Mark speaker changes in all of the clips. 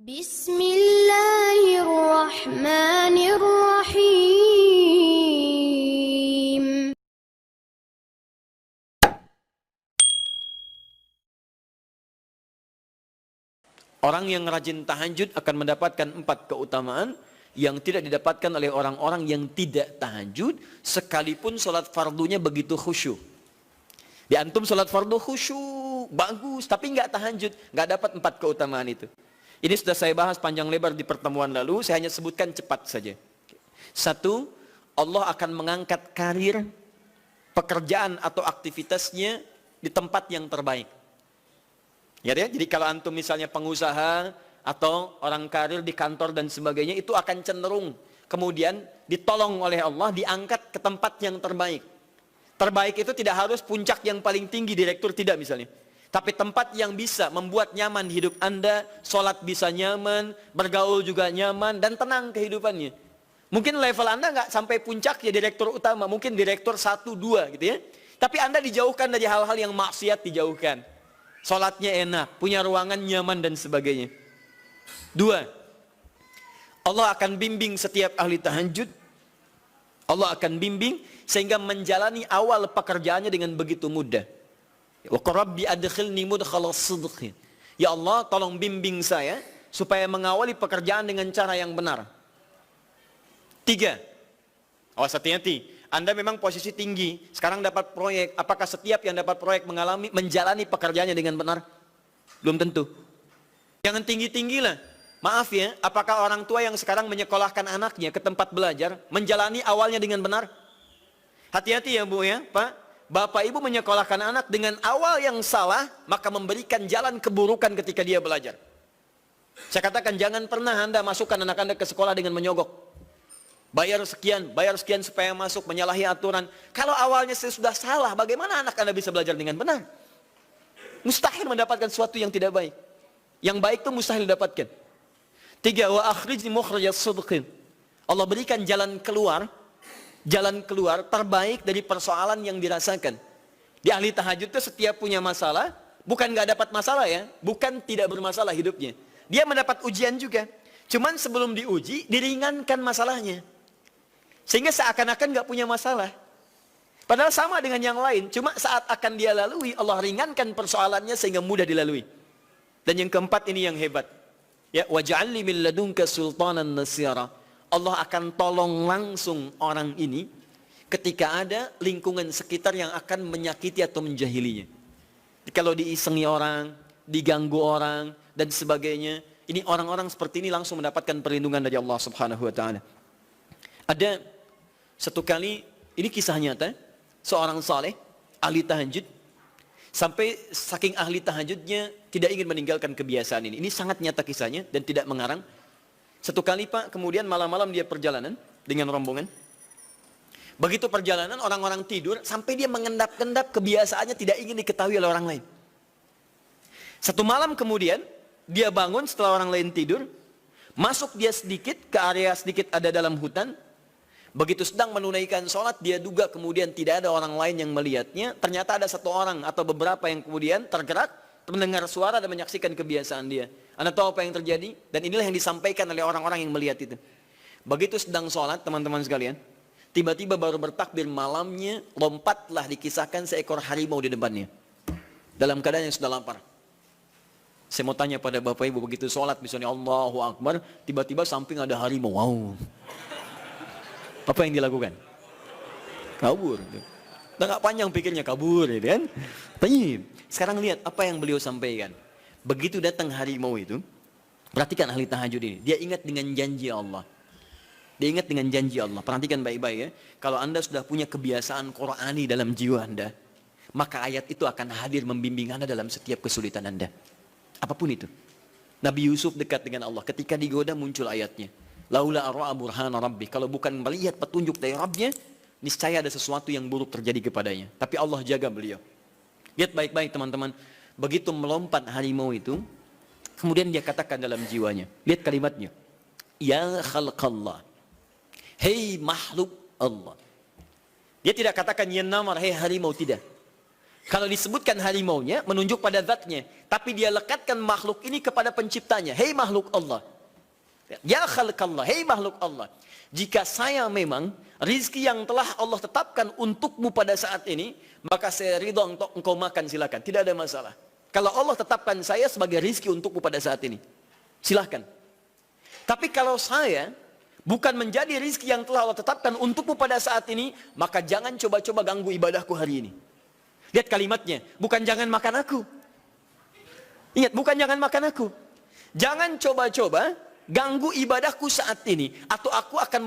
Speaker 1: Bismillahirrahmanirrahim.
Speaker 2: Orang yang rajin tahajud akan mendapatkan 4 keutamaan yang tidak didapatkan oleh orang-orang yang tidak tahajud, sekalipun sholat fardunya begitu khusyuk. Di antum sholat fardu khusyuk, bagus, tapi nggak tahajud, nggak dapat 4 keutamaan itu. Ini sudah saya bahas panjang lebar di pertemuan lalu, saya hanya sebutkan cepat saja. 1, Allah akan mengangkat karir, pekerjaan atau aktivitasnya di tempat yang terbaik. Ya, jadi kalau antum misalnya pengusaha atau orang karir di kantor dan sebagainya, itu akan cenderung kemudian ditolong oleh Allah, diangkat ke tempat yang terbaik. Terbaik itu tidak harus puncak yang paling tinggi, direktur tidak misalnya. Tapi tempat yang bisa membuat nyaman hidup Anda, sholat bisa nyaman, bergaul juga nyaman, dan tenang kehidupannya. Mungkin level Anda nggak sampai puncak ya direktur utama, mungkin direktur 1, 2 gitu ya. Tapi Anda dijauhkan dari hal-hal yang maksiat, dijauhkan. Sholatnya enak, punya ruangan nyaman dan sebagainya. 2, Allah akan bimbing setiap ahli tahajud. Allah akan bimbing sehingga menjalani awal pekerjaannya dengan begitu mudah. Wa rabbi adkhilni mudkhala sidqin. Ya Allah, tolong bimbing saya supaya mengawali pekerjaan dengan cara yang benar. 3, awas hati-hati. Anda memang posisi tinggi, sekarang dapat proyek. Apakah setiap yang dapat proyek menjalani pekerjaannya dengan benar? Belum tentu. Jangan tinggi-tinggi lah. Maaf ya, apakah orang tua yang sekarang menyekolahkan anaknya ke tempat belajar, menjalani awalnya dengan benar? Hati-hati ya Bu ya, Pak. Bapak Ibu menyekolahkan anak dengan awal yang salah, maka memberikan jalan keburukan ketika dia belajar. Saya katakan jangan pernah Anda masukkan anak Anda ke sekolah dengan menyogok. Bayar sekian supaya masuk, menyalahi aturan. Kalau awalnya sudah salah, bagaimana anak Anda bisa belajar dengan benar? Mustahil mendapatkan sesuatu yang tidak baik. Yang baik itu mustahil didapatkan. 3, wa akhrijni mukhrajas sidqin. Allah berikan jalan keluar terbaik dari persoalan yang dirasakan. Di ahli tahajud itu setiap punya masalah, bukan nggak dapat masalah ya, bukan tidak bermasalah hidupnya. Dia mendapat ujian juga. Cuman sebelum diuji, diringankan masalahnya. Sehingga seakan-akan nggak punya masalah. Padahal sama dengan yang lain, cuma saat akan dia lalui, Allah ringankan persoalannya sehingga mudah dilalui. Dan yang keempat ini yang hebat. Ya, waj'alni min ladunka sultanan nasira. Allah akan tolong langsung orang ini ketika ada lingkungan sekitar yang akan menyakiti atau menjahilinya. Kalau diisengi orang, diganggu orang, dan sebagainya, ini orang-orang seperti ini langsung mendapatkan perlindungan dari Allah Subhanahu wa Ta'ala. Ada satu kali, ini kisah nyata, seorang saleh, ahli tahajud, sampai saking ahli tahajudnya tidak ingin meninggalkan kebiasaan ini. Ini sangat nyata kisahnya dan tidak mengarang. Satu kali Pak, kemudian malam-malam dia perjalanan dengan rombongan. Begitu perjalanan, orang-orang tidur, sampai dia mengendap-endap kebiasaannya tidak ingin diketahui oleh orang lain. Satu malam kemudian, dia bangun setelah orang lain tidur, masuk dia sedikit ke area sedikit ada dalam hutan. Begitu sedang menunaikan sholat, dia duga kemudian tidak ada orang lain yang melihatnya. Ternyata ada satu orang atau beberapa yang kemudian tergerak, mendengar suara dan menyaksikan kebiasaan dia. Anda tahu apa yang terjadi? Dan inilah yang disampaikan oleh orang-orang yang melihat itu. Begitu sedang sholat, teman-teman sekalian, tiba-tiba baru bertakbir malamnya, lompatlah dikisahkan seekor harimau di depannya. Dalam keadaan yang sudah lapar. Saya mau tanya pada Bapak Ibu, begitu sholat misalnya Allahu Akbar, tiba-tiba samping ada harimau. Wow. Apa yang dilakukan? Kabur. Udah gak panjang pikirnya, kabur ya kan? Tapi sekarang lihat apa yang beliau sampaikan. Begitu datang harimau itu, perhatikan ahli tahajud ini. Dia ingat dengan janji Allah. Dia ingat dengan janji Allah. Perhatikan baik-baik ya. Kalau Anda sudah punya kebiasaan Qur'ani dalam jiwa Anda, maka ayat itu akan hadir membimbing Anda dalam setiap kesulitan Anda. Apapun itu. Nabi Yusuf dekat dengan Allah. Ketika digoda muncul ayatnya. Laula ara'a burhana rabbi. Kalau bukan melihat petunjuk dari Rabbnya, niscaya ada sesuatu yang buruk terjadi kepadanya. Tapi Allah jaga beliau. Lihat baik-baik teman-teman. Begitu melompat harimau itu, kemudian dia katakan dalam jiwanya. Lihat kalimatnya. Ya khalqallah. Hei makhluk Allah. Dia tidak katakan ya namar, hei harimau, tidak. Kalau disebutkan harimaunya, menunjuk pada zatnya. Tapi dia lekatkan makhluk ini kepada penciptanya. Hei makhluk Allah. Ya khalqallah, hei makhluk Allah. Jika saya memang rizki yang telah Allah tetapkan untukmu pada saat ini, maka saya ridho untuk engkau makan, silakan. Tidak ada masalah. Kalau Allah tetapkan saya sebagai rizki untukmu pada saat ini, silahkan. Tapi kalau saya bukan menjadi rizki yang telah Allah tetapkan untukmu pada saat ini, maka jangan coba-coba ganggu ibadahku hari ini. Lihat kalimatnya, bukan jangan makan aku. Ingat, bukan jangan makan aku. Jangan coba-coba ganggu ibadahku saat ini. Atau aku akan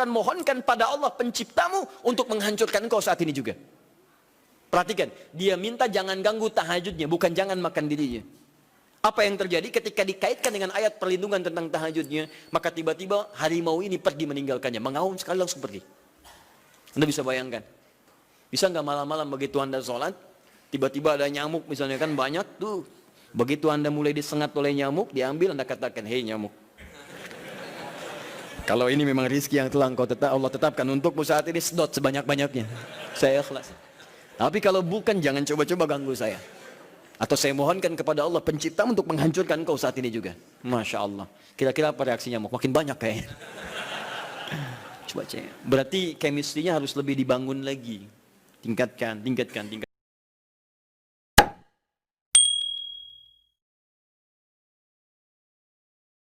Speaker 2: mohonkan pada Allah penciptamu untuk menghancurkan engkau saat ini juga. Perhatikan, dia minta jangan ganggu tahajudnya, bukan jangan makan dirinya. Apa yang terjadi ketika dikaitkan dengan ayat perlindungan tentang tahajudnya, maka tiba-tiba harimau ini pergi meninggalkannya, mengaum sekali langsung pergi. Anda bisa bayangkan. Bisa nggak malam-malam begitu Anda sholat, tiba-tiba ada nyamuk misalnya kan banyak tuh. Begitu Anda mulai disengat oleh nyamuk, diambil Anda katakan, hei nyamuk. Kalau ini memang rizki yang telah Allah tetapkan untukmu saat ini, sedot sebanyak-banyaknya. Saya ikhlas. Tapi kalau bukan, jangan coba-coba ganggu saya. Atau saya mohonkan kepada Allah pencipta untuk menghancurkan engkau saat ini juga. Masya Allah. Kira-kira apa reaksi nyamuk? Makin banyak kayaknya. Coba cek. Berarti chemistry-nya harus lebih dibangun lagi. Tingkatkan.